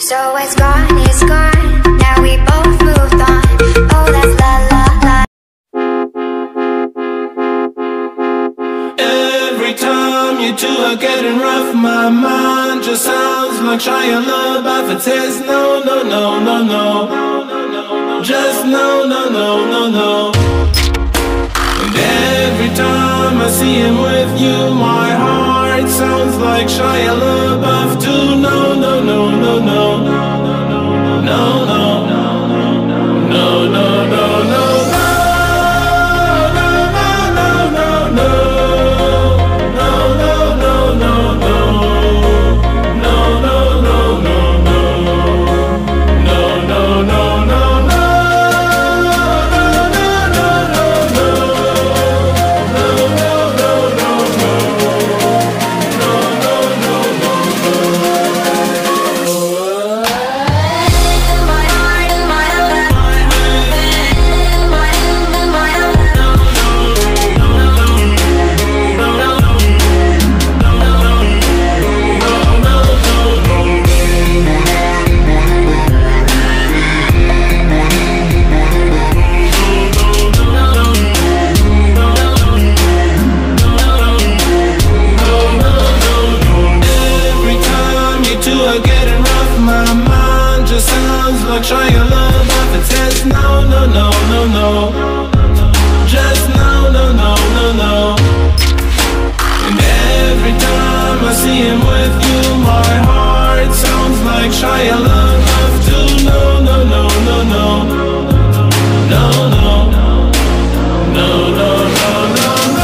So it's gone, now we both moved on. Oh, that's la la la. Every time you two are getting rough, my mind just sounds like ʟɪ𝙀 It says no, no, no, no, no. Just no, no, no, no, no. And every time I see him with you, my heart sounds like ʟɪ𝙀 too. No, no, no, no, no. No, no, no, no, no, no, no. ʟɪ𝙀 It says no, no, no, no, no. Just no, no, no, no, no. And every time I see him with you, my heart sounds like ʟɪ𝙀 too. No, no, no, no, no. No, no, no, no, no, no, no.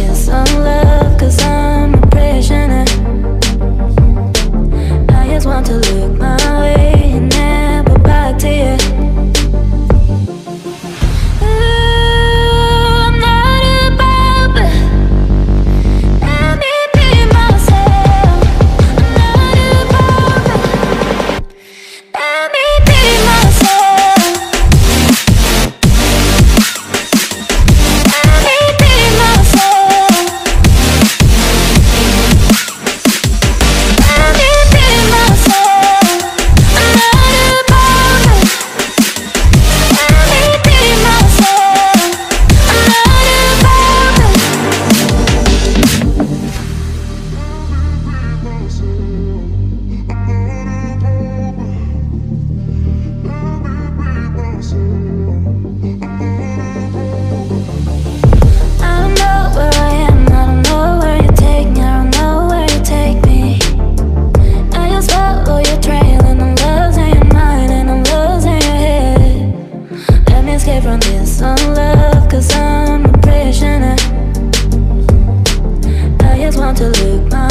this unlove, 'cause I'm a prisoner. I just want to look my way and never back to you. I'm not about, but let me be myself. I'm not about, but let me be myself. Let me be myself. Let me be myself. I'm not about it. Let me be myself. I'm not about it. I don't know where I am, I don't know where you take me, I don't know where you take me. I just follow your trail and I'm losing your mind and I'm losing your head. Let me escape from this unlove, 'cause I'm a prisoner. I just want to look my